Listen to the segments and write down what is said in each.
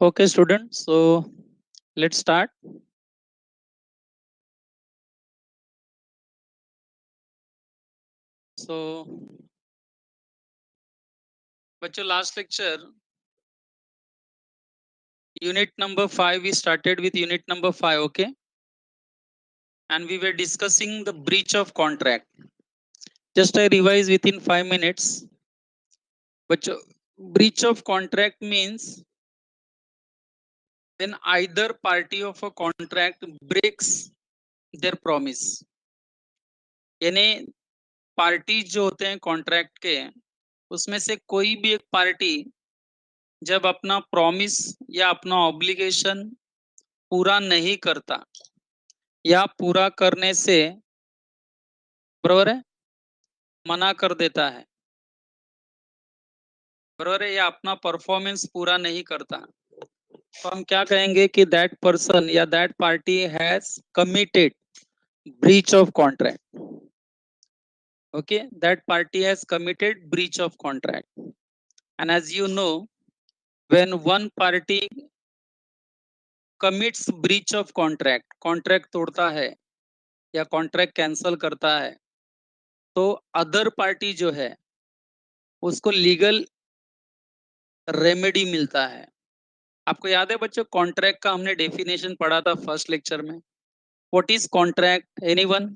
Okay, students. So let's start. So, बच्चों last lecture, unit number 5, we started with unit number 5, okay? And we were discussing the breach of contract. Just I revise within 5 minutes. बच्चों, breach of contract means when either party of a contract breaks their promise. यानी party जो होते हैं contract के, उसमें से कोई भी एक पार्टी जब अपना प्रॉमिस या अपना ऑब्लिगेशन पूरा नहीं करता या पूरा करने से बरोबर है मना कर देता है, बरोबर है, या अपना परफॉर्मेंस पूरा नहीं करता, तो हम क्या कहेंगे कि दैट पर्सन या that party has committed breach of contract. Okay, that party has committed breach of contract. And as you know, when one party commits breach of contract, contract तोड़ता है या contract cancel करता है, तो other party जो है उसको legal remedy मिलता है. आपको याद है बच्चों, कॉन्ट्रैक्ट का हमने डेफिनेशन पढ़ा था फर्स्ट लेक्चर में. What is contract? एनीवन?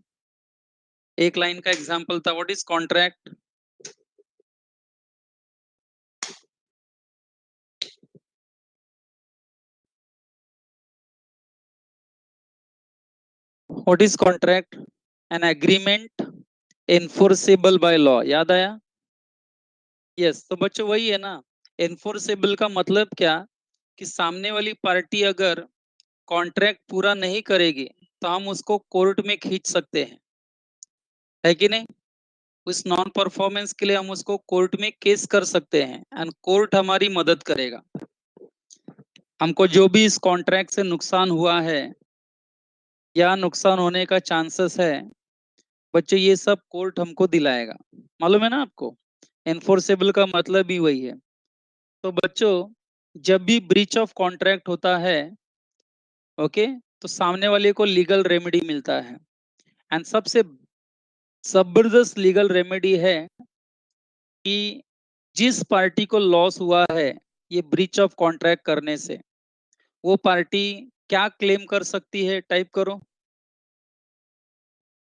एक लाइन का एग्जांपल था. What is contract? What is contract? An agreement enforceable by law. याद आया? यस. तो बच्चों वही है ना, एनफोर्सेबल का मतलब क्या कि सामने वाली पार्टी अगर कॉन्ट्रैक्ट पूरा नहीं करेगी तो हम उसको कोर्ट में खींच सकते हैं, है कि नहीं? उस नॉन परफॉर्मेंस के लिए हम उसको कोर्ट में केस कर सकते हैं एंड कोर्ट हमारी मदद करेगा. हमको जो भी इस कॉन्ट्रैक्ट से नुकसान हुआ है या नुकसान होने का चांसेस है बच्चों, ये सब कोर्ट हमको दिलाएगा. मालूम है ना आपको? एनफोर्सेबल का मतलब ही वही है. तो बच्चों, जब भी ब्रीच ऑफ कॉन्ट्रैक्ट होता है, ओके, तो सामने वाले को लीगल रेमेडी मिलता है. एंड सबसे जबरदस्त लीगल रेमेडी है कि जिस पार्टी को लॉस हुआ है ये ब्रीच ऑफ कॉन्ट्रैक्ट करने से, वो पार्टी क्या क्लेम कर सकती है? टाइप करो.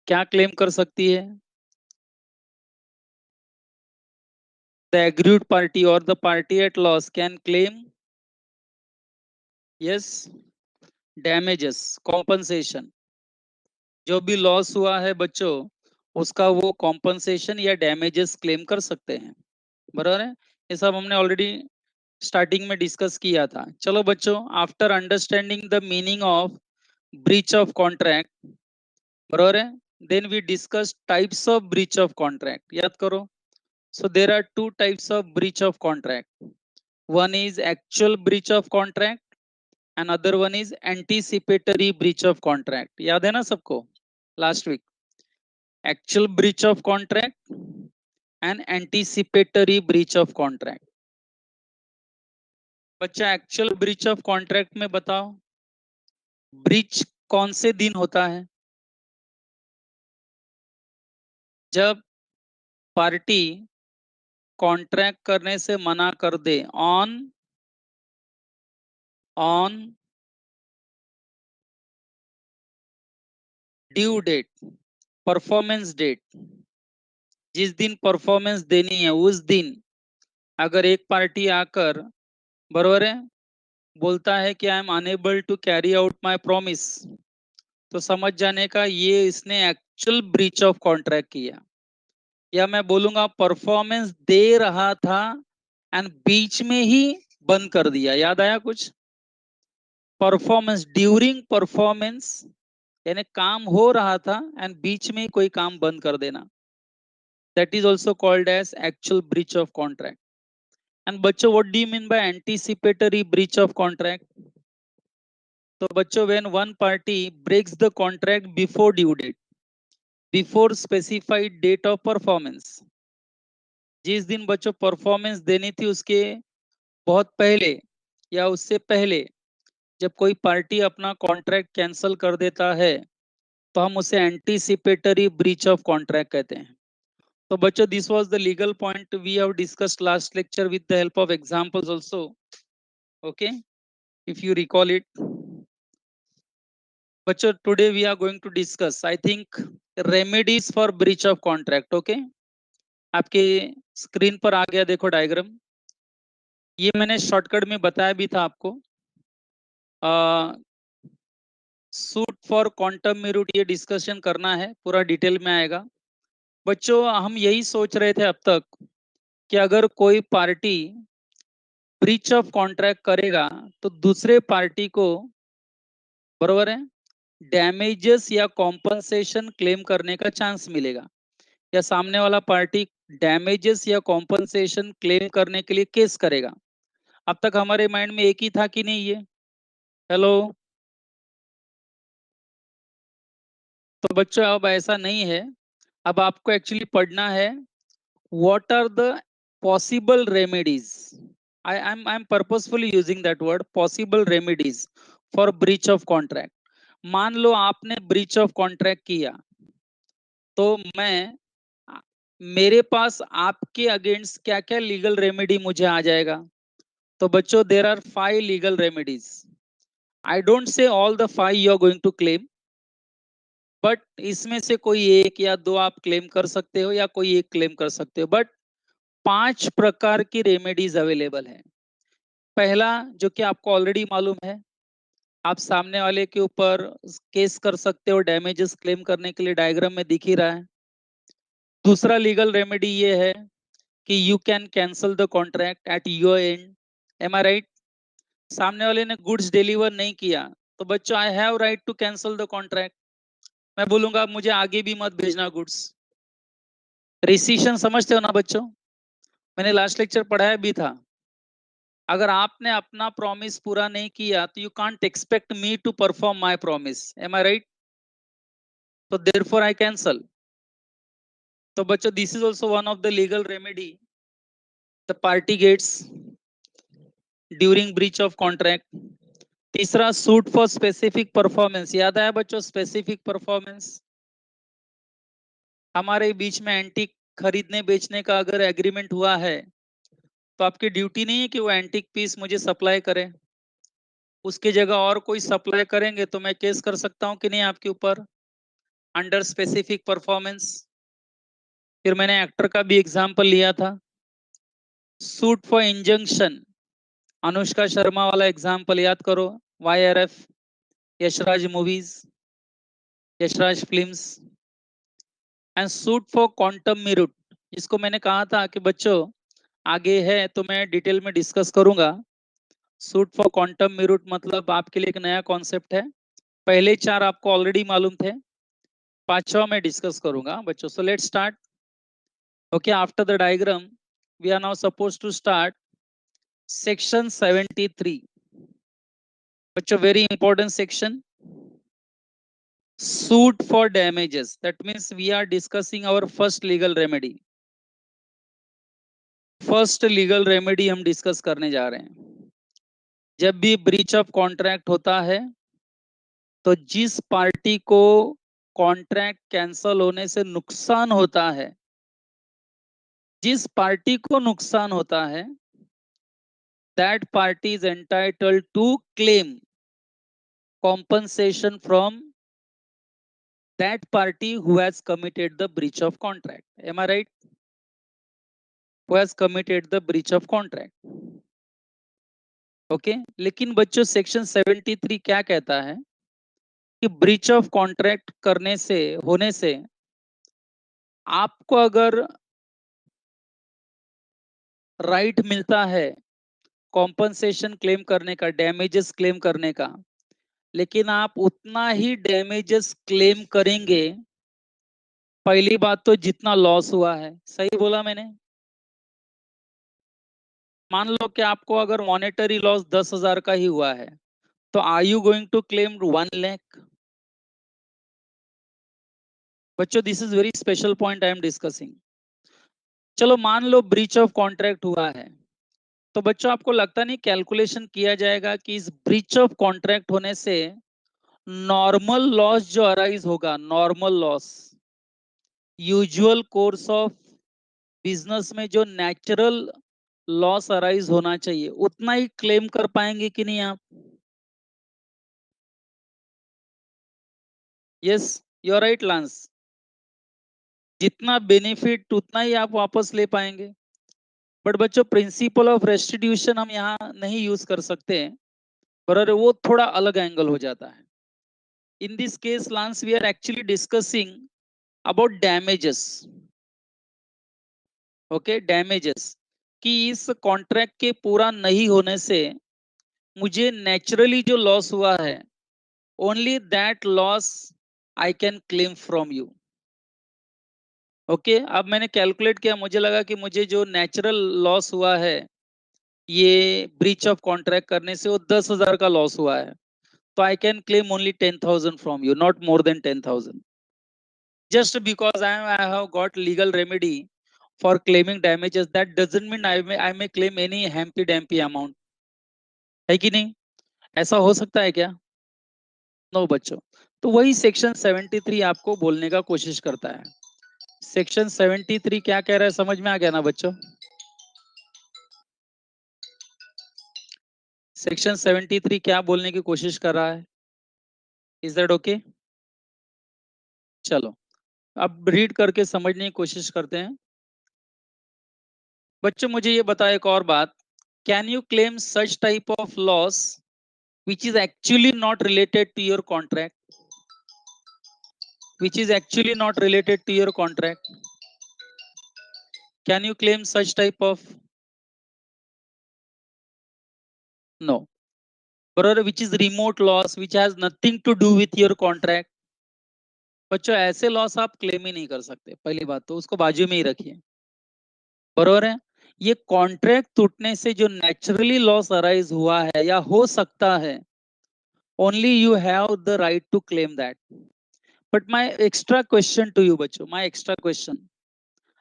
क्या क्लेम कर सकती है? द एग्रीड पार्टी और the party at loss can claim, yes, damages, compensation. जो भी लॉस हुआ है बच्चों, उसका वो कॉम्पनसेशन या डैमेजेस क्लेम कर सकते हैं. बराबर है? ये सब हमने ऑलरेडी स्टार्टिंग में डिस्कस किया था. चलो बच्चों, after understanding the meaning of breach of contract, बराबर है, then we discuss types of breach of contract. याद करो. So there are two types of breach of contract. One is actual breach of contract and other one is anticipatory breach of contract. याद है ना सबको last week? Actual breach of contract and anticipatory breach of contract. बच्चा, actual breach of contract में बताओ, breach कौन से दिन होता है? जब पार्टी कॉन्ट्रैक्ट करने से मना कर दे on due date, performance date. जिस दिन परफॉर्मेंस देनी है उस दिन अगर एक पार्टी आकर, बरोबर है, बोलता है कि I am unable to carry out my promise, तो समझ जाने का ये इसने एक्चुअल ब्रीच ऑफ कॉन्ट्रैक्ट किया. या मैं बोलूंगा परफॉर्मेंस दे रहा था एंड बीच में ही बंद कर दिया. याद आया कुछ? परफॉर्मेंस, ड्यूरिंग परफॉर्मेंस, यानी काम हो रहा था एंड बीच में ही कोई काम बंद कर देना, that is also called as actual breach of contract. And बच्चों, what do you mean by anticipatory breach of contract? तो बच्चों, when one party breaks the contract before due date, before specified date of performance, जिस दिन बच्चों performance देनी थी उसके बहुत पहले या उससे पहले जब कोई पार्टी अपना कॉन्ट्रैक्ट कैंसिल कर देता है तो हम उसे एंटीसिपेटरी ब्रीच ऑफ कॉन्ट्रैक्ट कहते हैं। तो बच्चों, this was the legal point we have discussed last lecture with the help of examples also. Okay, if you recall it. बच्चों, today we are going to discuss I think remedies for breach of contract. Okay, आपके screen पर आ गया, देखो diagram. ये मैंने shortcut में बताया भी था आपको। सूट फॉर क्वांटम मेरिट ये डिस्कशन करना है, पूरा डिटेल में आएगा। बच्चों, हम यही सोच रहे थे अब तक कि अगर कोई पार्टी ब्रीच ऑफ कॉन्ट्रैक्ट करेगा तो दूसरे पार्टी को, बरोबर है, डैमेजेस या कॉम्पनसेशन क्लेम करने का चांस मिलेगा, या सामने वाला पार्टी डैमेजेस या कॉम्पनसेशन क्लेम करने के लिए केस करेगा। अब तक हमारे माइंड में एक ही था कि नहीं ये? हेलो। तो बच्चों, अब ऐसा नहीं है। अब आपको एक्चुअली पढ़ना है what are the possible remedies. I'm purposefully using that word, possible remedies for breach of contract. मान लो आपने breach of contract किया, तो मैं, मेरे पास आपके अगेंस्ट क्या क्या लीगल रेमेडी मुझे आ जाएगा? तो बच्चों, there are 5 legal remedies. I don't say all the 5 you are going to claim, but इसमें से कोई एक या दो आप क्लेम कर सकते हो, या कोई एक क्लेम कर सकते हो, बट 5 प्रकार की रेमेडीज अवेलेबल है। पहला, जो कि आपको ऑलरेडी मालूम है, आप सामने वाले के ऊपर केस कर सकते हो डैमेजेस क्लेम करने के लिए, डायग्राम में दिख ही रहा है। दूसरा लीगल रेमेडी ये है कि you can cancel the contract at your end. Am I right? सामने वाले ने गुड्स डिलीवर नहीं किया, तो बच्चों, I have right to cancel the contract. मैं बोलूंगा मुझे आगे भी मत भेजना गुड्स। रिसीशन समझते हो ना बच्चों? मैंने लास्ट लेक्चर पढ़ाया भी था। अगर आपने अपना प्रॉमिस पूरा नहीं किया तो you can't expect me to perform my promise. Am I right? तो देयरफॉर आई कैंसल। तो बच्चों, this is also one of the legal remedy the party gets during breach of contract. तीसरा, सूट फॉर स्पेसिफिक परफॉर्मेंस। याद आया बच्चों? Specific performance, हमारे बीच में antique खरीदने बेचने का अगर एग्रीमेंट हुआ है तो आपकी ड्यूटी नहीं है कि वो एंटीक पीस मुझे सप्लाई करे। उसकी जगह और कोई सप्लाई करेंगे तो मैं केस कर सकता हूं कि नहीं आपके ऊपर, अंडर स्पेसिफिक परफॉर्मेंस। फिर मैंने एक्टर का भी एग्जांपल लिया था, suit for injunction. Anushka Sharma वाला एग्जांपल याद करो, YRF, Yashraj movies, Yashraj films. And suit for quantum meruit, इसको मैंने कहा था कि बच्चों आगे है तो मैं डिटेल में डिस्कस करूंगा। सूट फॉर क्वांटम मेरिट मतलब आपके लिए एक नया कॉन्सेप्ट है, पहले 4 आपको ऑलरेडी मालूम थे, पांचवा मैं डिस्कस करूंगा बच्चों। So let's start. Okay, after the diagram we are now suppose to start section 73। बच्चों, very important section, suit for damages. That means we are discussing our first legal remedy. First legal remedy हम discuss करने जा रहे हैं। जब भी breach of contract होता है तो जिस पार्टी को कॉन्ट्रैक्ट कैंसल होने से नुकसान होता है, जिस पार्टी को नुकसान होता है, that party is entitled to claim compensation from that party who has committed the breach of contract. Am I right? Who has committed the breach of contract. Okay, लेकिन बच्चों सेक्शन 73 क्या कहता है कि ब्रीच ऑफ कॉन्ट्रैक्ट करने से, होने से आपको अगर राइट मिलता है कॉम्पनसेशन क्लेम करने का, डैमेजेस क्लेम करने का, लेकिन आप उतना ही डैमेजेस क्लेम करेंगे, पहली बात तो जितना लॉस हुआ है। सही बोला मैंने? मान लो कि आपको अगर मॉनेटरी लॉस 10,000 का ही हुआ है, तो are you going to claim 1 lakh? बच्चों, this is very special point I am discussing. चलो मान लो ब्रीच ऑफ कॉन्ट्रैक्ट हुआ है, तो बच्चों आपको लगता नहीं कैलकुलेशन किया जाएगा कि इस ब्रीच ऑफ कॉन्ट्रैक्ट होने से नॉर्मल लॉस जो अराइज होगा, normal loss, usual course of business में जो नेचुरल लॉस अराइज होना चाहिए उतना ही क्लेम कर पाएंगे कि नहीं आप? Yes, you are right Lance. जितना बेनिफिट उतना ही आप वापस ले पाएंगे। बट बच्चों प्रिंसिपल ऑफ रेस्टिट्यूशन हम यहाँ नहीं यूज कर सकते हैं, पर वो थोड़ा अलग एंगल हो जाता है। In this case Lance we are actually discussing about damages. Okay, damages कि इस कॉन्ट्रैक्ट के पूरा नहीं होने से मुझे नेचुरली जो लॉस हुआ है, only that loss I can claim from you. Okay, अब मैंने कैलकुलेट किया, मुझे लगा कि मुझे जो नेचुरल लॉस हुआ है ये ब्रीच ऑफ कॉन्ट्रैक्ट करने से वो 10,000 का लॉस हुआ है, तो I can claim only 10,000 from you, not more than 10,000, just because I have got legal remedy for claiming damages. That doesn't mean I may claim any hampy dampy amount. है कि नहीं? ऐसा हो सकता है क्या? नो बच्चों। तो वही सेक्शन 73 आपको बोलने का कोशिश करता है। सेक्शन 73 क्या कह रहा है, समझ में आ गया ना बच्चों? सेक्शन 73 क्या बोलने की कोशिश कर रहा है? Is that okay? चलो अब रीड करके समझने की कोशिश करते हैं। बच्चों मुझे ये बताओ एक और बात, can you claim such type of loss which is actually not related to your contract, which is actually not related to your contract? Can you claim such type of? No. Brother, which is remote loss, which has nothing to do with your contract? बच्चों ऐसे loss आप claim ही नहीं कर सकते, पहली बात तो उसको बाजू में ही रखिए। बरोबर है? ये कॉन्ट्रैक्ट टूटने से जो नेचुरली लॉस अराइज हुआ है या हो सकता है, only you have the right to claim that. But my extra question to you बच्चों, माय एक्स्ट्रा क्वेश्चन,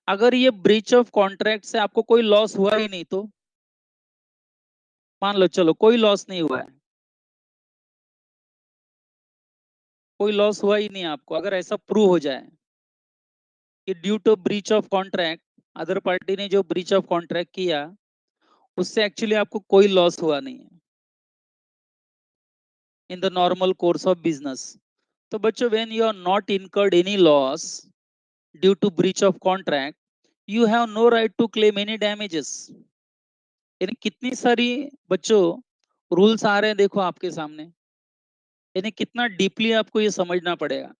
अगर ये ब्रीच ऑफ कॉन्ट्रैक्ट से आपको कोई लॉस हुआ ही नहीं तो? मान लो चलो कोई लॉस नहीं हुआ है, कोई लॉस हुआ ही नहीं आपको, अगर ऐसा प्रूव हो जाए कि due to breach of contract, other party ने जो ब्रीच ऑफ कॉन्ट्रैक्ट किया उससे एक्चुअली आपको कोई लॉस हुआ नहीं है in the normal course of business, तो बच्चों when you are not incurred any loss due to breach of contract, you have no right to claim any damages. यानी कितनी सारी बच्चों रूल्स आ रहे हैं देखो आपके सामने, यानी कितना डीपली आपको ये समझना पड़ेगा,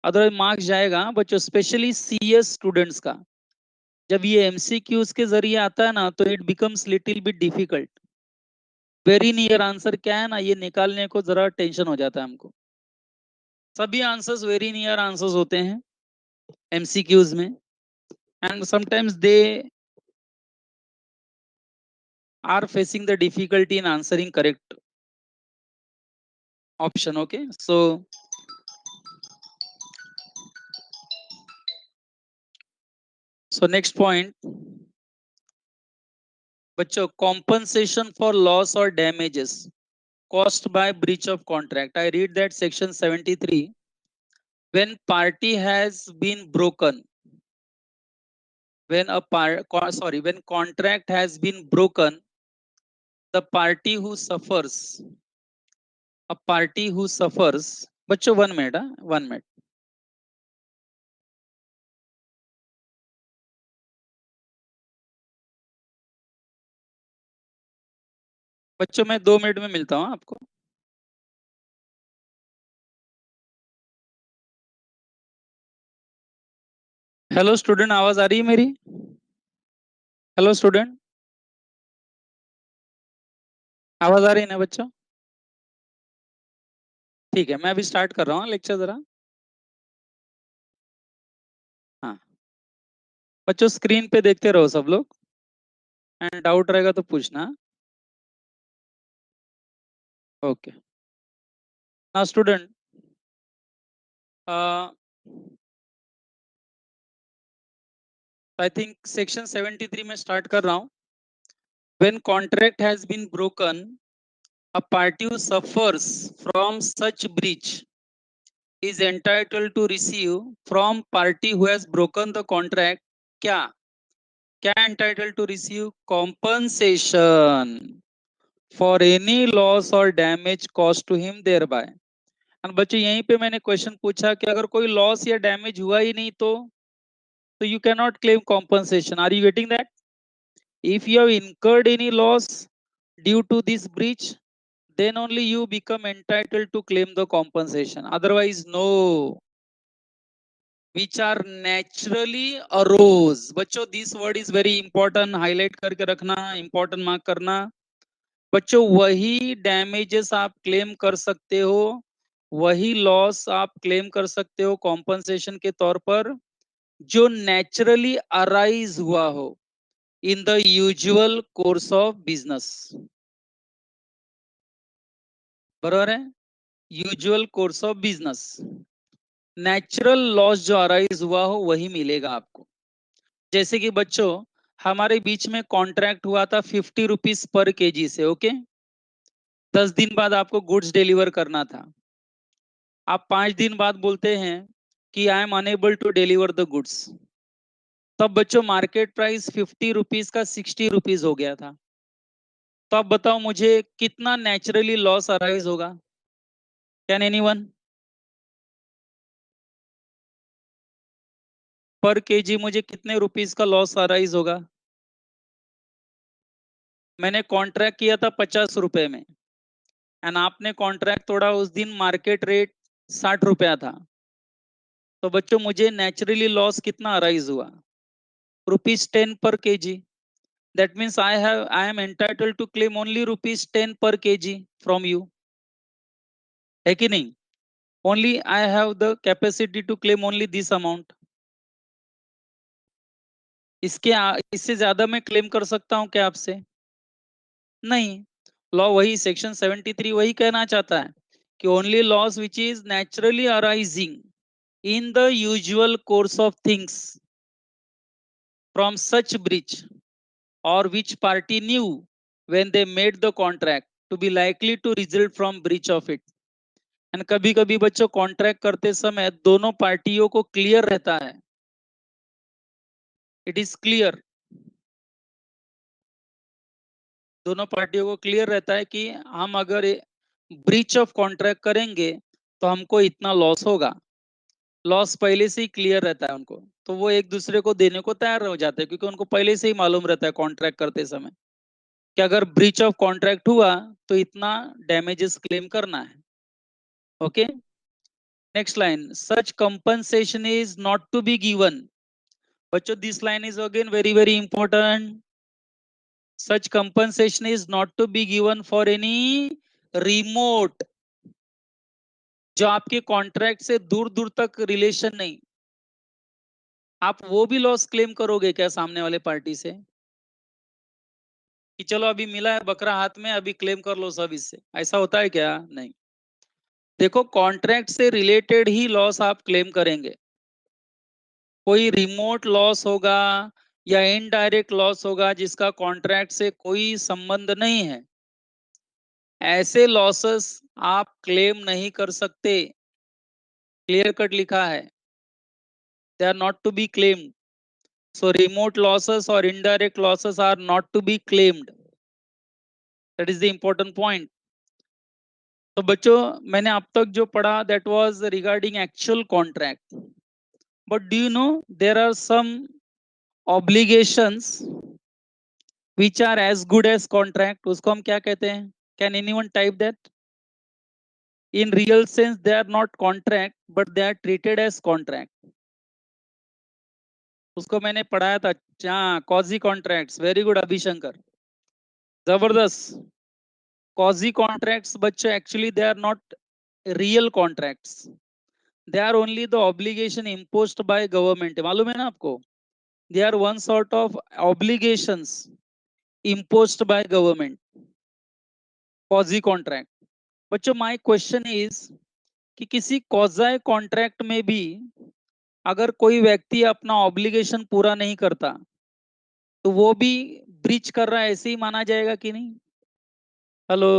अदरवाइज मार्क्स जाएगा बच्चों, स्पेशली सीएस स्टूडेंट्स का। जब ये एमसीक्यूज के जरिए आता है ना तो it becomes little bit difficult. Very near answer क्या है ना, ये निकालने को जरा टेंशन हो जाता है हमको। सभी आंसर्स वेरी नियर आंसर्स होते हैं एमसीक्यूज में, and sometimes they are facing the difficulty in answering correct option. Okay, so next point बच्चों, कॉम्पनसेशन फॉर लॉस और damages caused by breach of contract. I read that section 73, when party has been broken, when contract has been broken, the party who suffers, a party who suffers, बच्चों 1 minute, 1 minute, बच्चों मैं 2 minute में मिलता हूँ आपको। Hello student, आवाज आ रही है मेरी? हेलो स्टूडेंट, आवाज आ रही है ना बच्चों? ठीक है, मैं अभी स्टार्ट कर रहा हूँ लेक्चर जरा। हाँ बच्चों, स्क्रीन पे देखते रहो सब लोग, एंड डाउट रहेगा तो पूछना। Okay, now student, I think section 73 में स्टार्ट कर रहा हूँ। When contract has been broken, a party who suffers from such breach is entitled to receive from party who has broken the contract क्या क्या entitled to receive compensation for any loss or damage caused to him thereby. और बच्चों यहीं पे मैंने question पूछा कि अगर कोई लॉस या डैमेज हुआ ही नहीं तो you cannot claim compensation. Are you getting that? If you have incurred any loss due to this breach, then only you become entitled to claim the compensation. Otherwise, no. Which are naturally arose. बच्चों, this word is very important. Highlight करके रखना, important mark करना. बच्चों, वही damages आप claim कर सकते हो, वही loss आप claim कर सकते हो compensation के तौर पर, जो naturally arise हुआ हो in the usual course of business. बराबर है? Usual course of business, natural loss जो अराइज हुआ हो वही मिलेगा आपको. जैसे कि बच्चों, हमारे बीच में कॉन्ट्रैक्ट हुआ था 50 रुपीज पर केजी से. ओके, 10 दिन बाद आपको गुड्स डिलीवर करना था. आप 5 दिन बाद बोलते हैं कि I am unable to deliver the goods. तब बच्चों मार्केट प्राइस 50 रुपीज का 60 रुपीज हो गया था. तो अब बताओ मुझे कितना नेचुरली लॉस अराइज होगा? Can anyone? पर केजी मुझे कितने रुपीस का लॉस अराइज होगा? मैंने कॉन्ट्रैक्ट किया था 50 रुपए में एंड आपने कॉन्ट्रैक्ट तोड़ा, उस दिन मार्केट रेट 60 रुपया था. तो बच्चों मुझे नेचुरली लॉस कितना अराइज हुआ? ₹10 per KG. That means I am entitled to claim only ₹10 per KG from you. है कि नहीं? Only I have the capacity to claim only this amount. इससे ज्यादा मैं क्लेम कर सकता हूं क्या आपसे? नहीं. लॉ वही सेक्शन 73 वही कहना चाहता है कि only loss which is naturally arising in the usual course of things from such breach or which party knew when they made the contract to be likely to result from breach of it. And कभी कभी बच्चों contract करते समय दोनों पार्टियों को clear रहता है, इट इज क्लियर, दोनों पार्टियों को क्लियर रहता है कि हम अगर ब्रीच ऑफ कॉन्ट्रैक्ट करेंगे तो हमको इतना लॉस होगा. लॉस पहले से ही क्लियर रहता है उनको, तो वो एक दूसरे को देने को तैयार हो जाते हैं क्योंकि उनको पहले से ही मालूम रहता है कॉन्ट्रैक्ट करते समय कि अगर ब्रीच ऑफ कॉन्ट्रैक्ट हुआ तो इतना डैमेजेस क्लेम करना है. Okay, next line, such compensation is not to be given. बच्चों this line is again very very important. Such compensation is not to be given for any remote, जो आपके contract से दूर दूर तक रिलेशन नहीं. आप वो भी लॉस क्लेम करोगे क्या सामने वाले पार्टी से कि चलो अभी मिला है बकरा हाथ में, अभी क्लेम कर लो सब इससे? ऐसा होता है क्या? नहीं. देखो, कॉन्ट्रैक्ट से रिलेटेड ही लॉस आप क्लेम करेंगे. कोई रिमोट लॉस होगा या इनडायरेक्ट लॉस होगा जिसका कॉन्ट्रैक्ट से कोई संबंध नहीं है, ऐसे लॉसेस आप क्लेम नहीं कर सकते. क्लियर कट लिखा है, they are not to be claimed. So remote losses और indirect losses are not to be claimed. That is the important point. तो बच्चों मैंने अब तक जो पढ़ा that was regarding actual contract. But do you know there are some obligations which are as good as contract. उसको हम क्या कहते हैं? Can anyone type that? In real sense they are not contract but they are treated as contract. उसको मैंने पढ़ाया था. हाँ, quasi contracts. Very good अभिशंकर, जबरदस्त. quasi contracts बच्चों actually they are not real contracts. They are only the obligation imposed by government. मालूम है ना आपको? They are one sort of obligations imposed by government. quasi contract. बच्चों my question is कि किसी quasi contract में भी अगर कोई व्यक्ति अपना ऑब्लिगेशन पूरा नहीं करता तो वो भी ब्रीच कर रहा है ऐसे ही माना जाएगा कि नहीं? हेलो,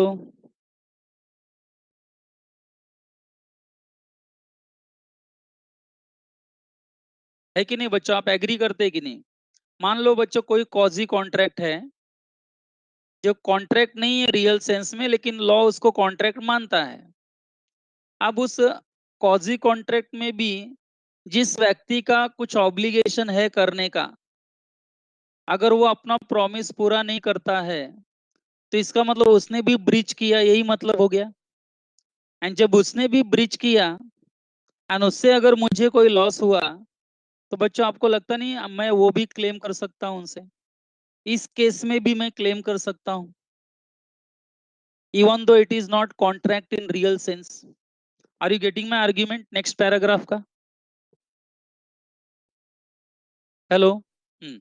है कि नहीं बच्चों? आप एग्री करते हैं कि नहीं? मान लो बच्चों कोई कॉजी कॉन्ट्रैक्ट है, जो कॉन्ट्रैक्ट नहीं है रियल सेंस में, लेकिन लॉ उसको कॉन्ट्रैक्ट मानता है। अब उस कॉजी कॉन्ट्रैक्ट में भी जिस व्यक्ति का कुछ ऑब्लिगेशन है करने का, अगर वो अपना प्रॉमिस पूरा नहीं करता है, तो इसका मतलब उसने भी ब्रीच किया, यही मतलब हो गया। एंड जब उसने भी ब्रीच किया एंड उससे अगर मुझे कोई लॉस हुआ, तो बच्चों आपको लगता नहीं मैं वो भी क्लेम कर सकता हूं उनसे? इस केस में भी मैं क्लेम कर सकता हूं, even though it is not contract in real sense. Are you getting my argument? Next paragraph का। हेलो। हम्म।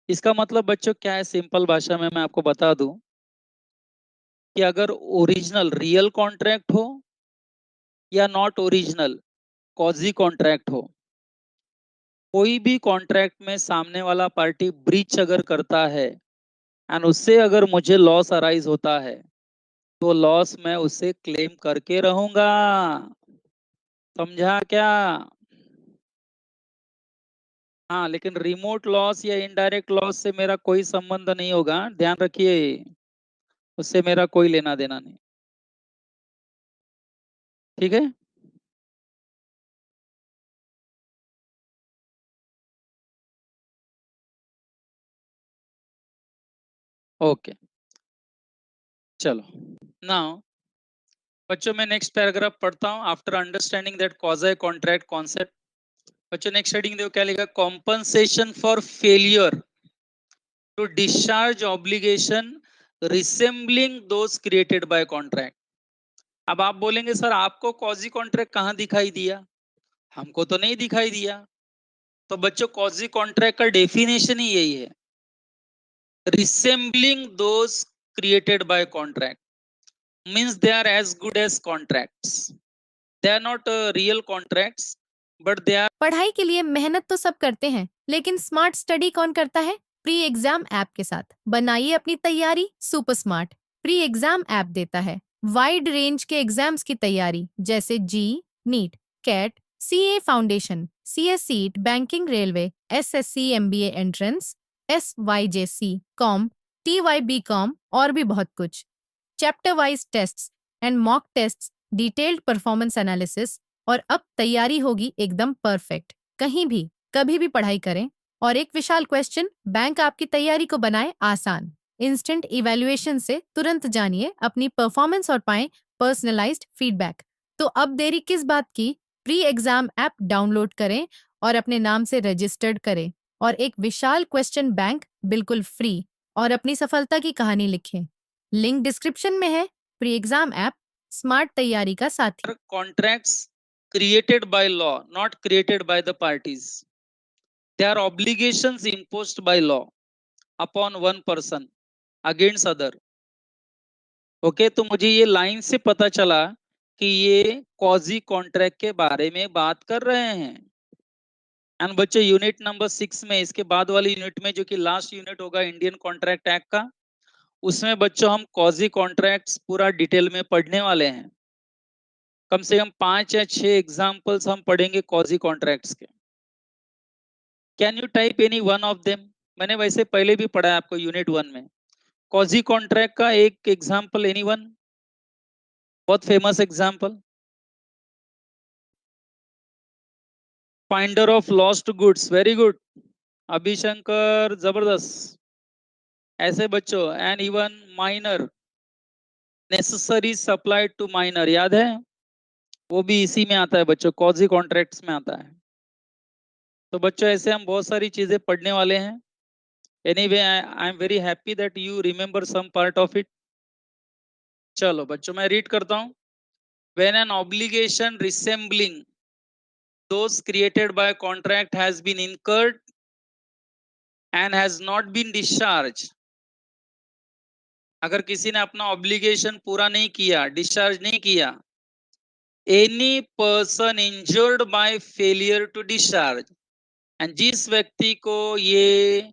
इसका मतलब बच्चों क्या है, सिंपल भाषा में मैं आपको बता दूं कि अगर ओरिजिनल रियल कॉन्ट्रैक्ट हो या नॉट ओरिजिनल कॉजी कॉन्ट्रैक्ट हो, कोई भी कॉन्ट्रैक्ट में सामने वाला पार्टी ब्रीच अगर करता है एंड उससे अगर मुझे लॉस अराइज होता है, तो लॉस मैं उससे क्लेम करके रहूंगा। समझा क्या? हाँ, लेकिन रिमोट लॉस या इनडायरेक्ट लॉस से मेरा कोई संबंध नहीं होगा, ध्यान रखिए। उससे मेरा कोई लेना देना नहीं। ठीक है। ओके, चलो। नाउ बच्चों मैं नेक्स्ट पैराग्राफ पढ़ता हूँ। After understanding that quasi contract concept, बच्चों नेक्स्ट हेडिंग देखो क्या लिखा, compensation for failure to discharge obligation resembling those created by contract. अब आप बोलेंगे सर आपको क्वाज़ी कॉन्ट्रैक्ट कहाँ दिखाई दिया? हमको तो नहीं दिखाई दिया। तो बच्चों क्वाज़ी कॉन्ट्रैक्ट का डेफिनेशन ही यही है, resembling those created by contract, means they are as good as contracts. They are not real contracts, but they are। पढ़ाई के लिए मेहनत तो सब करते हैं, लेकिन स्मार्ट स्टडी कौन करता है? प्री एग्जाम ऐप के साथ बनाइए अपनी तैयारी super smart. Pre exam app देता है वाइड रेंज के एग्जाम्स की तैयारी, जैसे JEE, NEET, CAT, CA foundation, CS CET, banking, railway, SSC, MBA entrance, SYJC, com, TYB com और भी बहुत कुछ। Chapter wise tests and mock tests, detailed performance analysis, और अब तैयारी होगी एकदम परफेक्ट। कहीं भी कभी भी पढ़ाई करें, और एक विशाल क्वेश्चन बैंक आपकी तैयारी को बनाए आसान। इंस्टेंट इवैल्यूएशन से तुरंत जानिए अपनी परफॉर्मेंस और पाएं पर्सनलाइज्ड फीडबैक। तो अब देरी किस बात की? प्री एग्जाम ऐप डाउनलोड करें और अपने नाम से रजिस्टर्ड करें, और एक विशाल क्वेश्चन बैंक बिल्कुल फ्री, और अपनी सफलता की कहानी लिखें। लिंक डिस्क्रिप्शन में है। प्री एग्जाम ऐप स्मार्ट तैयारी का साथी। Contracts created by law, not created by the parties. They are obligations imposed by law upon one person against other. Okay, तो मुझे ये लाइन से पता चला कि ये कॉजी कॉन्ट्रैक्ट के बारे में बात कर रहे हैं। एंड बच्चों यूनिट नंबर 6 में, इसके बाद वाली यूनिट में, जो कि लास्ट यूनिट होगा इंडियन कॉन्ट्रैक्ट एक्ट का, उसमें बच्चों हम कॉजी कॉन्ट्रैक्ट्स पूरा डिटेल में पढ़ने वाले हैं। कम से कम 5 या 6 एग्जाम्पल्स हम पढ़ेंगे कॉजी कॉन्ट्रैक्ट्स के। Can you type any one of them? मैंने वैसे पहले भी पढ़ा है आपको यूनिट 1 में। कॉजी कॉन्ट्रैक्ट का एक एग्जाम्पल, एनी वन? बहुत famous example. Finder of lost goods, very good Abhishankar, जबरदस्त। ऐसे बच्चों, and even minor, necessary supply to minor, याद है? वो भी इसी में आता है बच्चों, कॉजी कॉन्ट्रैक्ट्स में आता है। तो बच्चों ऐसे हम बहुत सारी चीजें पढ़ने वाले हैं। Anyway I am very happy that you remember some part of it. चलो बच्चों मैं रीड करता हूँ। When an obligation resembling those created by contract has been incurred and has not been discharge, अगर किसी ने अपना ऑब्लिगेशन पूरा नहीं किया, डिस्चार्ज नहीं किया, any person injured by failure to discharge, and जिस व्यक्ति को ये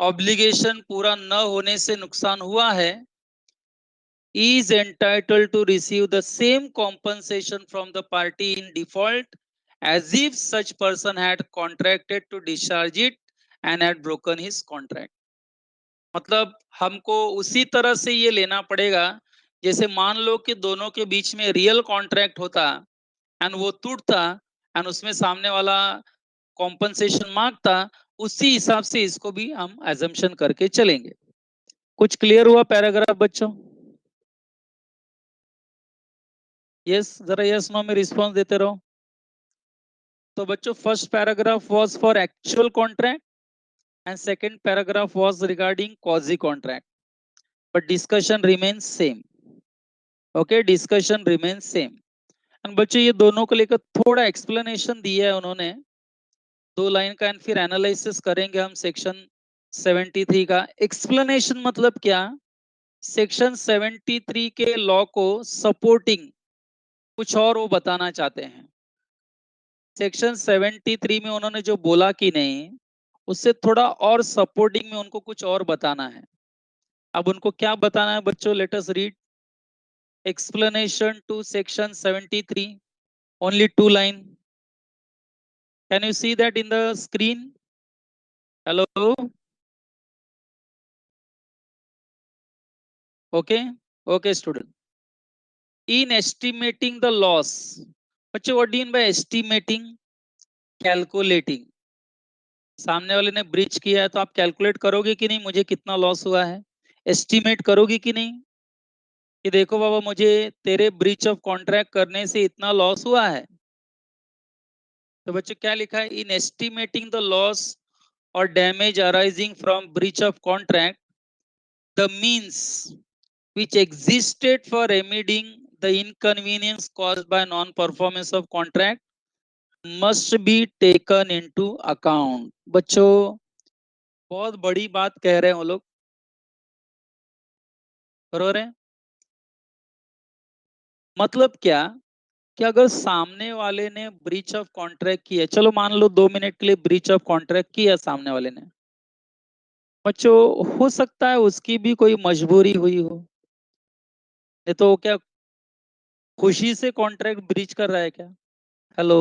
ऑब्लिगेशन पूरा न होने से नुकसान हुआ है, is entitled to receive the same compensation from the party in default as if such person had contracted to discharge it and had broken his contract. मतलब हमको उसी तरह से ये लेना पड़ेगा जैसे मान लो कि दोनों के बीच में रियल कॉन्ट्रैक्ट होता एंड वो टूटता एंड उसमें सामने वाला कॉम्पनसेशन मांगता, उसी हिसाब से इसको भी हम एजम्पशन करके चलेंगे। कुछ क्लियर हुआ पैराग्राफ बच्चों? यस, जरा यस नो में रिस्पॉन्स देते रहो। तो बच्चों first paragraph was for actual contract and second paragraph was regarding quasi contract, but discussion remains same. Okay, discussion remains same. And बच्चों ये दोनों को लेकर थोड़ा एक्सप्लेनेशन दिया है उन्होंने 2 लाइन का, एंड फिर एनालिसिस करेंगे हम सेक्शन 73 का। एक्सप्लेनेशन मतलब क्या? सेक्शन 73 के लॉ को सपोर्टिंग कुछ और वो बताना चाहते हैं। सेक्शन 73 में उन्होंने जो बोला कि नहीं, उससे थोड़ा और सपोर्टिंग में उनको कुछ और बताना है। अब उनको क्या बताना है बच्चों? Let us read explanation to section 73, only 2 line. Can you see that in the screen? Hello? Okay, okay student. In estimating the loss, बच्चों what do you mean by estimating? Calculating. सामने वाले ने ब्रीच किया है तो आप calculate करोगे कि नहीं मुझे कितना लॉस हुआ है? एस्टिमेट करोगे कि नहीं कि देखो बाबा मुझे तेरे ब्रीच ऑफ कॉन्ट्रैक्ट करने से इतना लॉस हुआ है? तो बच्चों क्या लिखा है? In estimating the loss or damage arising from breach of contract, the means which existed for remedying the inconvenience caused by non-performance of contract must be taken into account. बच्चों बहुत बड़ी बात कह रहे हैं वो लोग, बरोबर है? मतलब क्या कि अगर सामने वाले ने ब्रीच ऑफ कॉन्ट्रैक्ट किया, चलो मान लो 2 मिनट के लिए ब्रीच ऑफ कॉन्ट्रैक्ट किया सामने वाले ने, बच्चों हो सकता है उसकी भी कोई मजबूरी हुई हो, नहीं तो क्या खुशी से कॉन्ट्रैक्ट ब्रीच कर रहा है क्या? हेलो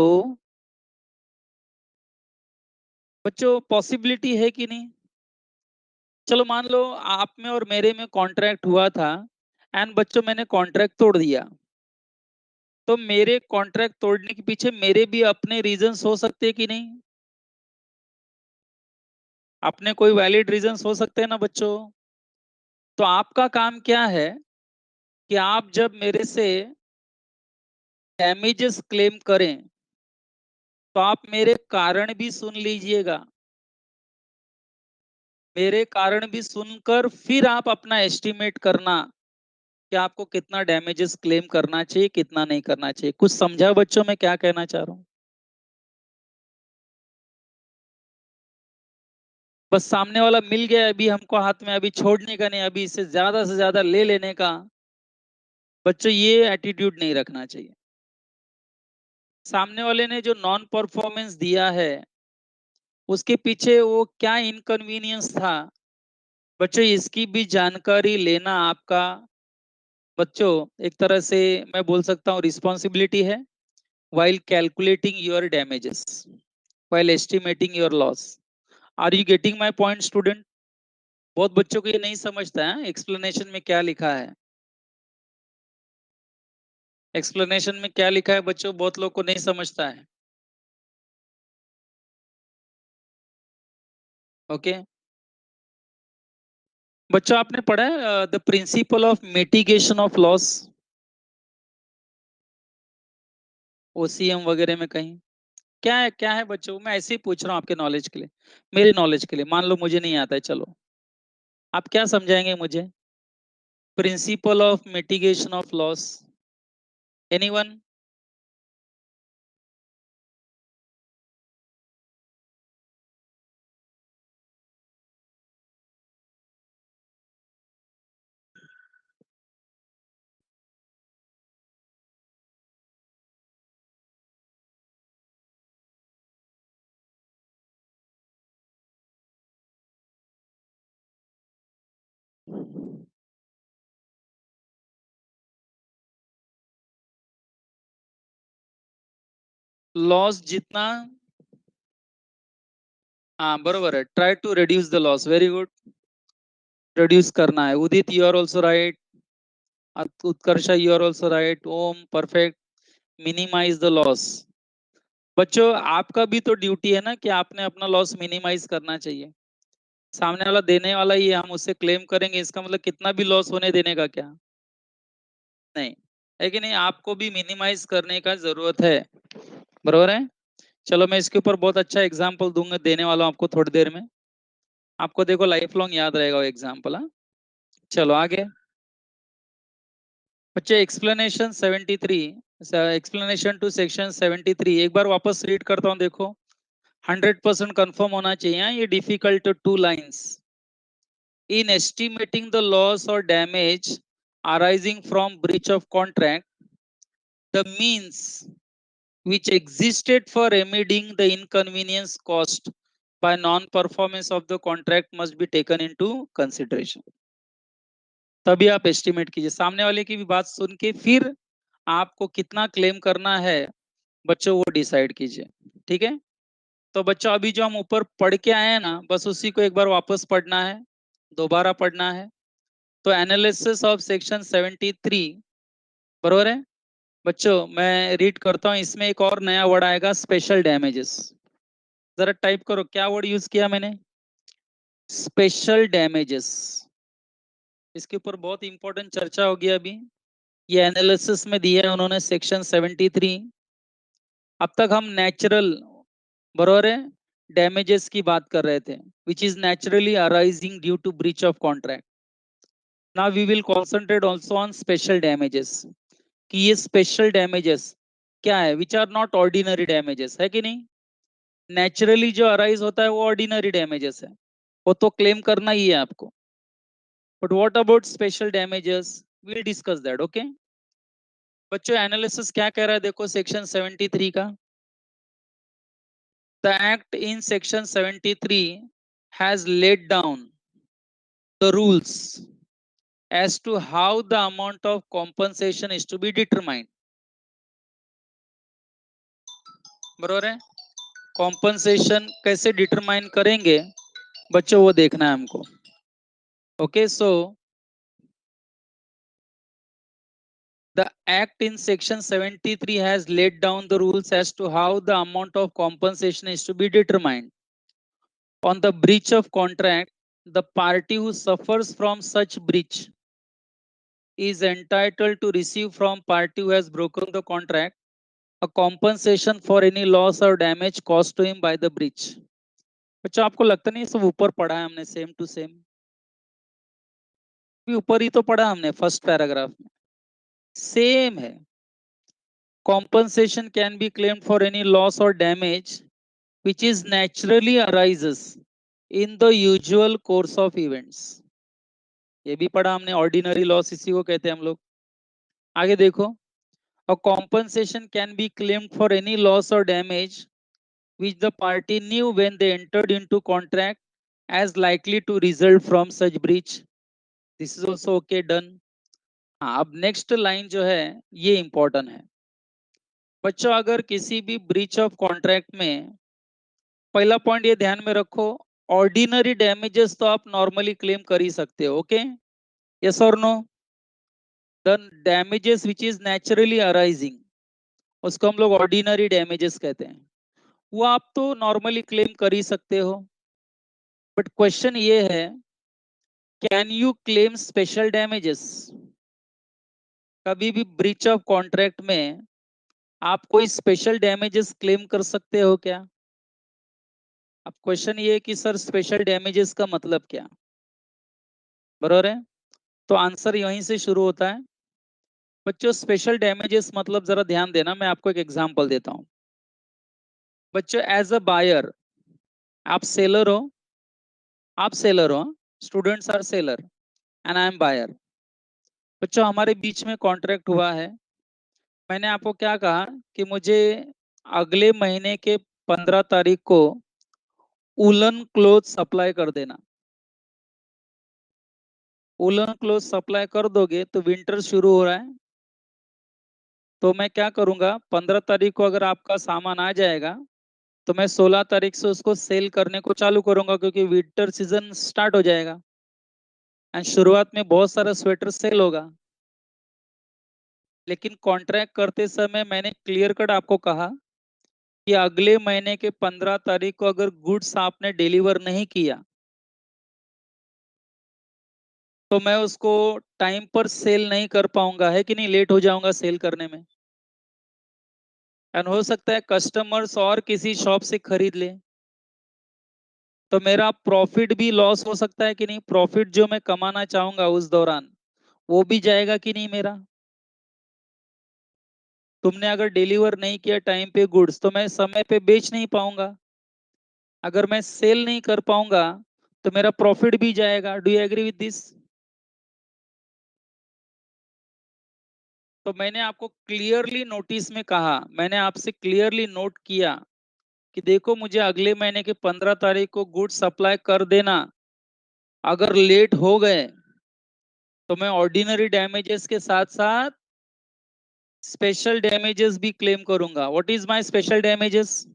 बच्चों, पॉसिबिलिटी है कि नहीं? चलो मान लो आप में और मेरे में कॉन्ट्रैक्ट हुआ था एंड बच्चों मैंने कॉन्ट्रैक्ट तोड़ दिया, तो मेरे कॉन्ट्रैक्ट तोड़ने के पीछे मेरे भी अपने रीजंस हो सकते हैं कि नहीं? अपने कोई वैलिड रीजंस हो सकते हैं ना बच्चों? तो आपका काम क्या है कि आप जब मेरे से डैमेजेस क्लेम करें तो आप मेरे कारण भी सुन लीजिएगा, मेरे कारण भी सुनकर फिर आप अपना एस्टिमेट करना कि आपको कितना डैमेजेस क्लेम करना चाहिए, कितना नहीं करना चाहिए। कुछ समझा बच्चों मैं क्या कहना चाह रहा हूँ? बस सामने वाला मिल गया अभी हमको हाथ में, अभी छोड़ने का नहीं, अभी इससे ज्यादा से ज्यादा ले लेने का, बच्चों ये एटीट्यूड नहीं रखना चाहिए। सामने वाले ने जो नॉन परफॉर्मेंस दिया है उसके पीछे वो क्या इनकन्वीनियंस था, बच्चों इसकी भी जानकारी लेना आपका बच्चों एक तरह से मैं बोल सकता हूँ रिस्पॉन्सिबिलिटी है। while calculating your damages, while estimating your loss. Are you getting my point student? बहुत बच्चों को ये नहीं समझता है एक्सप्लेनेशन में क्या लिखा है। एक्सप्लेनेशन में क्या लिखा है बच्चों, बहुत लोग को नहीं समझता है। ओके बच्चों, आपने पढ़ा है the principal of mitigation of loss, OCM वगैरह में कहीं? क्या है बच्चों? मैं ऐसे ही पूछ रहा हूँ आपके नॉलेज के लिए, मेरे नॉलेज के लिए। मान लो मुझे नहीं आता है, चलो आप क्या समझाएंगे मुझे? Principle of mitigation of loss, anyone? Loss जितना, हाँ बरोबर है, try to reduce the loss, very good, reduce करना है। Udit you are also right, Utkarsha you are also right, Om perfect, minimise the loss. बच्चों आपका भी तो ड्यूटी है ना कि आपने अपना लॉस मिनिमाइज करना चाहिए। सामने वाला देने वाला ही है, हम उससे क्लेम करेंगे इसका मतलब कितना भी लॉस होने देने का क्या, नहीं है कि नहीं, आपको भी मिनिमाइज करने का जरूरत है, बरोबर है। चलो मैं इसके ऊपर बहुत अच्छा एग्जाम्पल दूंगा, देने वाला हूं आपको थोड़ी देर में, आपको देखो लाइफ लॉन्ग याद रहेगा वो एग्जाम्पल। हाँ चलो आगे। बच्चे एक्सप्लेनेशन 73, एक्सप्लेनेशन टू सेक्शन 73 एक बार वापस रीड करता हूँ, देखो 100% कंफर्म होना चाहिए। हाँ, ये difficult two lines. In estimating the loss or damage arising from breach of contract, the means which existed for remedying the inconvenience caused by non-performance of the contract must be taken into consideration. तभी आप estimate कीजिए, सामने वाले की भी बात सुन के फिर आपको कितना क्लेम करना है बच्चों वो डिसाइड कीजिए, ठीक है। तो बच्चों अभी जो हम ऊपर पढ़ के आए हैं ना, बस उसी को एक बार वापस पढ़ना है, दोबारा पढ़ना है। तो एनालिसिस ऑफ सेक्शन 73, बरोबर है। बच्चों मैं रीड करता हूँ, इसमें एक और नया वर्ड आएगा, स्पेशल डैमेजेस। जरा टाइप करो, क्या वर्ड यूज किया मैंने, स्पेशल डैमेजेस। इसके ऊपर बहुत इंपॉर्टेंट चर्चा होगी अभी, ये एनालिसिस में दिया है उन्होंने सेक्शन 73। अब तक हम नेचुरल, बरोबर है, डैमेजेस की बात कर रहे थे, which is naturally arising due to breach of contract. Now we will concentrate also on special damages, कि ये स्पेशल डैमेजेस क्या है, which are not ordinary damages, है कि नहीं। नेचुरली जो अराइज होता है वो ऑर्डिनरी डैमेजेस है, वो तो क्लेम करना ही है आपको। But what about special damages, will discuss that, okay. बच्चों एनालिसिस क्या कह रहा है, देखो सेक्शन 73 का, the act in section 73 has laid down the rules as to how the amount of compensation is to be determined, बरोबर है। Compensation कैसे डिटरमाइन करेंगे बच्चों वो देखना है हमको, okay. So the act in section 73 has laid down the rules as to how the amount of compensation is to be determined. On the breach of contract, the party who suffers from such breach is entitled to receive from party who has broken the contract a compensation for any loss or damage caused to him by the breach. बच्चों आपको लगता नहीं सब ऊपर पढ़ा है हमने same to same, ऊपर ही तो पढ़ा हमने फर्स्ट पैराग्राफ में, सेम है। compensation can be claimed for any loss or damage which is naturally arises in the usual course of events, ये भी पढ़ा हमने, ऑर्डिनरी लॉस इसी को कहते हैं हम लोग। आगे देखो, a compensation can be claimed for any loss or damage which the party knew when they entered into contract as likely to result from such breach, this is also okay, done। हाँ अब next line जो है ये important है बच्चों, अगर किसी भी ब्रीच ऑफ कॉन्ट्रैक्ट में, पहला पॉइंट ये ध्यान में रखो, ऑर्डिनरी डैमेजेस तो आप नॉर्मली क्लेम कर ही सकते हो, ओके, यस और no. The damages which is naturally arising उसको हम लोग ऑर्डिनरी डैमेजेस कहते हैं, वो आप तो नॉर्मली क्लेम कर ही सकते हो। बट क्वेश्चन ये है, can you claim special damages, कभी भी ब्रीच ऑफ कॉन्ट्रैक्ट में आप कोई स्पेशल डैमेजेस क्लेम कर सकते हो क्या। अब क्वेश्चन ये है कि सर स्पेशल डैमेजेस का मतलब क्या, बरोबर है। तो आंसर यहीं से शुरू होता है बच्चों। स्पेशल डैमेजेस मतलब जरा ध्यान देना, मैं आपको एक एग्जांपल देता हूं बच्चों। एज अ बायर, आप सेलर हो, आप सेलर हो, students are seller and I am buyer. बच्चों हमारे बीच में कॉन्ट्रैक्ट हुआ है, मैंने आपको क्या कहा कि मुझे अगले महीने के 15 तारीख को उलन क्लोथ सप्लाई कर देना। उलन क्लोथ सप्लाई कर दोगे तो विंटर शुरू हो रहा है, तो मैं क्या करूंगा, 15 तारीख को अगर आपका सामान आ जाएगा तो मैं 16 तारीख से उसको सेल करने को चालू करूंगा, क्योंकि विंटर सीजन स्टार्ट हो जाएगा एंड शुरुआत में बहुत सारा स्वेटर सेल होगा। लेकिन कॉन्ट्रैक्ट करते समय मैंने क्लियर कट आपको कहा कि अगले महीने के 15 तारीख को अगर गुड्स आपने डिलीवर नहीं किया तो मैं उसको टाइम पर सेल नहीं कर पाऊंगा, है कि नहीं, लेट हो जाऊंगा सेल करने में। एंड हो सकता है कस्टमर्स और किसी शॉप से खरीद ले, तो मेरा प्रॉफिट भी लॉस हो सकता है कि नहीं, प्रॉफिट जो मैं कमाना चाहूंगा उस दौरान वो भी जाएगा कि नहीं मेरा। तुमने अगर डिलीवर नहीं किया टाइम पे गुड्स तो मैं समय पे बेच नहीं पाऊंगा, अगर मैं सेल नहीं कर पाऊंगा तो मेरा प्रॉफिट भी जाएगा। Do you agree with this? तो मैंने आपको क्लियरली नोटिस में कहा, मैंने आपसे क्लियरली नोट किया कि देखो मुझे अगले महीने के 15 तारीख को गुड्स सप्लाई कर देना, अगर लेट हो गए तो मैं ऑर्डिनरी डैमेजेस के साथ साथ स्पेशल डैमेजेस भी क्लेम करूंगा। What is my special damages?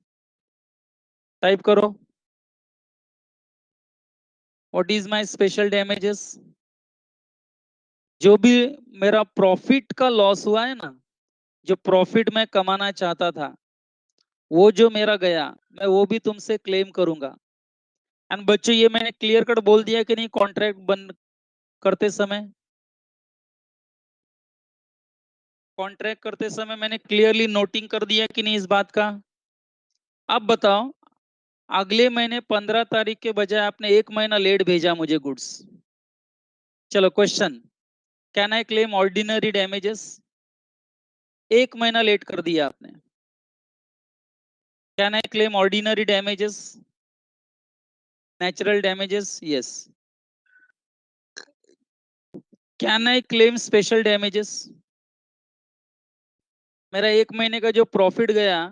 Type करो, what is my special damages. जो भी मेरा प्रॉफिट का लॉस हुआ है ना, जो प्रॉफिट मैं कमाना चाहता था वो जो मेरा गया, मैं वो भी तुमसे क्लेम करूंगा। एंड बच्चों ये मैंने क्लियर कट बोल दिया कि नहीं कॉन्ट्रैक्ट बंद करते समय? कॉन्ट्रैक्ट करते समय मैंने क्लियरली नोटिंग कर दिया कि नहीं इस बात का? अब बताओ, अगले महीने 15 तारीख के बजाय आपने एक महीना लेट भेजा मुझे गुड्स। चलो question, can I claim ordinary damages? एक महीना लेट कर दिया आपने, can I claim ordinary damages, natural damages? Yes. Can I claim special damages? मेरा एक महीने का जो प्रॉफिट गया,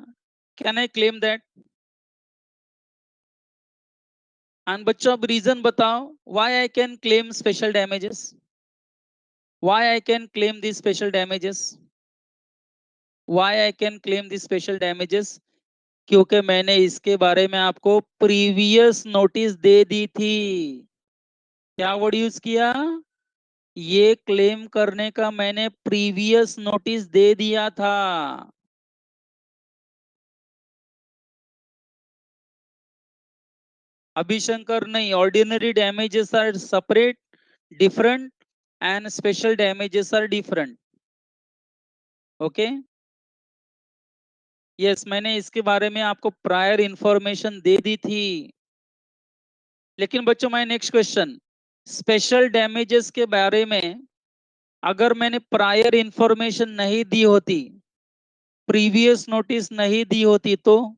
can I claim that? And बच्चों अब रीजन बताओ, why I can claim special damages, why I can claim the special damages, why I can claim the special damages? क्योंकि मैंने इसके बारे में आपको प्रीवियस नोटिस दे दी थी। क्या वर्ड यूज किया? ये क्लेम करने का मैंने प्रीवियस नोटिस दे दिया था। अभिशंकर नहीं, ordinary damages are separate, different and special damages are different. Okay, yes, मैंने इसके बारे में आपको प्रायर इंफॉर्मेशन दे दी थी। लेकिन बच्चों my next question, special damages के बारे में अगर मैंने प्रायर इंफॉर्मेशन नहीं दी होती, प्रीवियस नोटिस नहीं दी होती, तो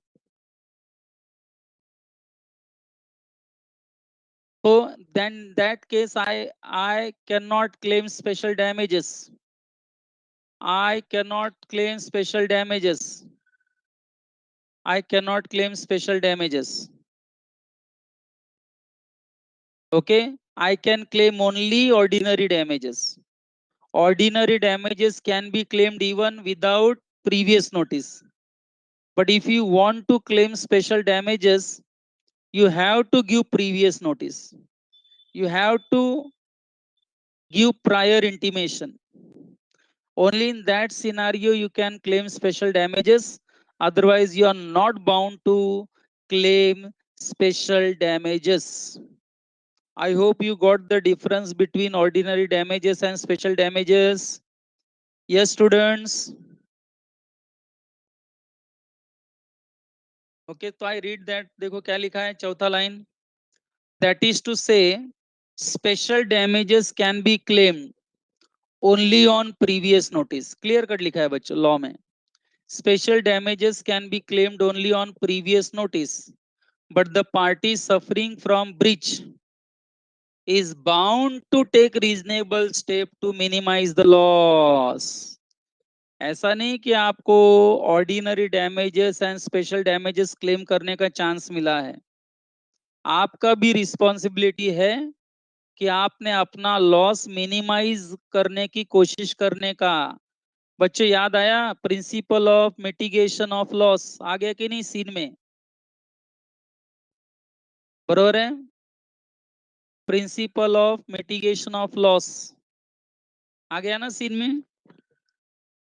then that case I cannot claim special damages, I cannot claim special damages, I cannot claim special damages. Okay, I can claim only ordinary damages. Ordinary damages can be claimed even without previous notice, but if you want to claim special damages you have to give previous notice, you have to give prior intimation. Only in that scenario you can claim special damages, otherwise you are not bound to claim special damages. I hope you got the difference between ordinary damages and special damages. Yes students? Okay, तो I read that, देखो क्या लिखा है चौथा line, that is to say special damages can be claimed only on previous notice. Clear cut लिखा है बच्चों law में, special damages can be claimed only on previous notice, but the party suffering from breach is bound to take reasonable step to minimize the loss. ऐसा नहीं कि आपको ordinary damages and special damages claim करने का chance मिला है, आपका भी रिस्पॉन्सिबिलिटी है कि आपने अपना लॉस मिनिमाइज करने की कोशिश करने का, बच्चों याद आया principle of mitigation of loss, आ गया कि नहीं सीन में? बरोबर है, principle of mitigation of loss आ गया ना सीन में।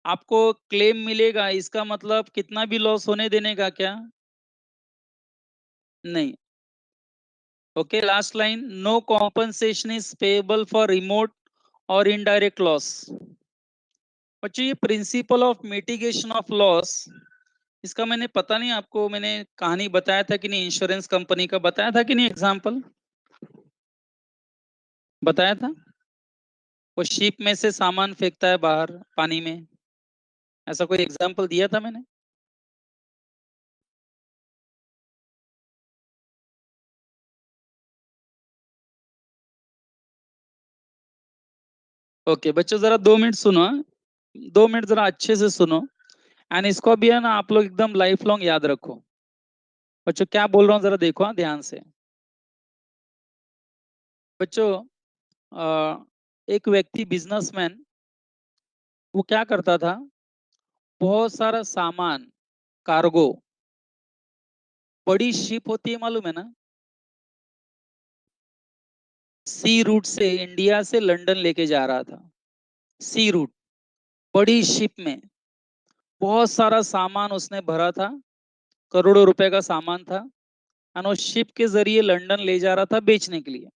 आपको क्लेम मिलेगा, इसका मतलब कितना भी लॉस होने देने का क्या? नहीं। Okay, last line, no compensation is payable for remote और इनडायरेक्ट लॉस। बच्चों ये principle of mitigation of loss, इसका मैंने पता नहीं आपको मैंने कहानी बताया था कि नहीं, इंश्योरेंस कंपनी का बताया था कि नहीं, एग्जाम्पल बताया था। वो शिप में से सामान फेंकता है बाहर पानी में, ऐसा कोई एग्जाम्पल दिया था मैंने? ओके बच्चों जरा 2 मिनट सुनो, 2 मिनट जरा अच्छे से सुनो, एंड इसको भी है ना आप लोग एकदम लाइफ लॉन्ग याद रखो। बच्चों क्या बोल रहा हूँ जरा देखो, हाँ ध्यान से। बच्चों एक व्यक्ति बिजनेसमैन, वो क्या करता था, बहुत सारा सामान, कार्गो, बड़ी शिप होती है मालूम है ना, सी रूट से इंडिया से लंदन लेके जा रहा था, सी रूट, बड़ी शिप में बहुत सारा सामान उसने भरा था, करोड़ों रुपए का सामान था, और वो शिप के जरिए लंदन ले जा रहा था बेचने के लिए।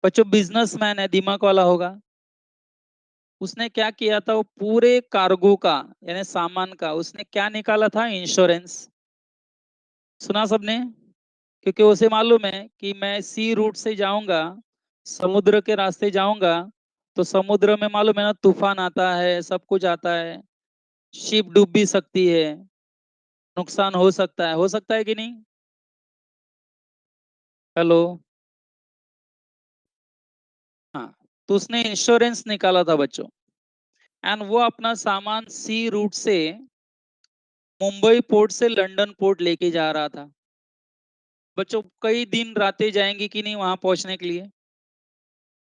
बच्चों बिजनेसमैन है, दिमाग वाला होगा, उसने क्या किया था, वो पूरे कार्गो का यानी सामान का उसने क्या निकाला था, इंश्योरेंस। सुना सबने? क्योंकि उसे मालूम है कि मैं सी रूट से जाऊंगा, समुद्र के रास्ते जाऊंगा, तो समुद्र में मालूम है ना तूफान आता है, सब कुछ आता है, शिप डूब भी सकती है, नुकसान हो सकता है कि नहीं? हेलो। हाँ, तो उसने इंश्योरेंस निकाला था बच्चों, एंड वो अपना सामान सी रूट से मुंबई पोर्ट से लंदन पोर्ट लेके जा रहा था। बच्चों कई दिन रातें जाएंगी कि नहीं वहां पहुंचने के लिए?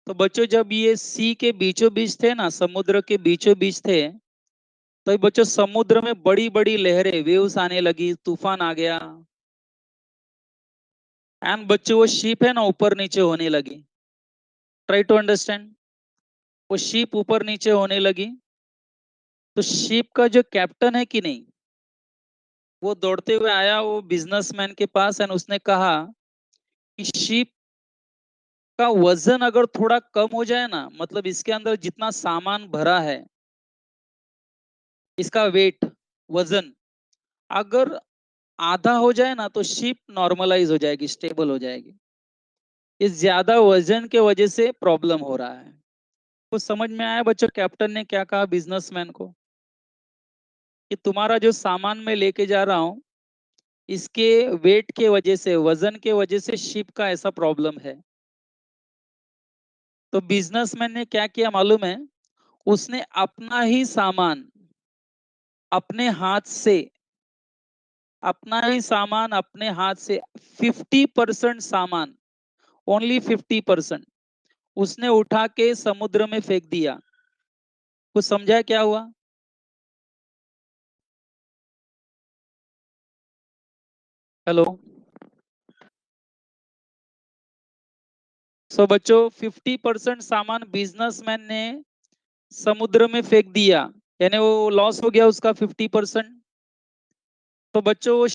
तो बच्चों जब ये सी के बीचों बीच थे ना, समुद्र के बीचों बीच थे, तो बच्चों समुद्र में बड़ी बड़ी लहरें, वेव्स आने लगी, तूफान आ गया, एंड बच्चों वो शिप है ना ऊपर नीचे होने लगी। Try to understand. वो शिप ऊपर नीचे होने लगी, तो शिप का जो कैप्टन है कि नहीं, वो दौड़ते हुए आया वो बिजनेसमैन के पास, एंड उसने कहा कि शिप का वजन अगर थोड़ा कम हो जाए ना, मतलब इसके अंदर जितना सामान भरा है, इसका वेट, वजन अगर आधा हो जाए ना, तो शिप नॉर्मलाइज हो जाएगी, स्टेबल हो जाएगी। इस ज्यादा वजन के वजह से प्रॉब्लम हो रहा है। कुछ समझ में आया बच्चों कैप्टन ने क्या कहा बिजनेसमैन को? कि तुम्हारा जो सामान मैं लेके जा रहा हूं, इसके वेट के वजह से, वजन के वजह से शिप का ऐसा प्रॉब्लम है। तो बिजनेसमैन ने क्या किया मालूम है, उसने अपना ही सामान अपने हाथ से, अपना ही सामान अपने हाथ से 50% सामान, ओनली 50% उसने उठा के समुद्र में फेंक दिया। कुछ समझा क्या हुआ? हेलो। सो बच्चों 50% सामान बिजनेसमैन ने समुद्र में फेंक दिया, यानी वो लॉस हो गया उसका 50%। तो बच्चों वो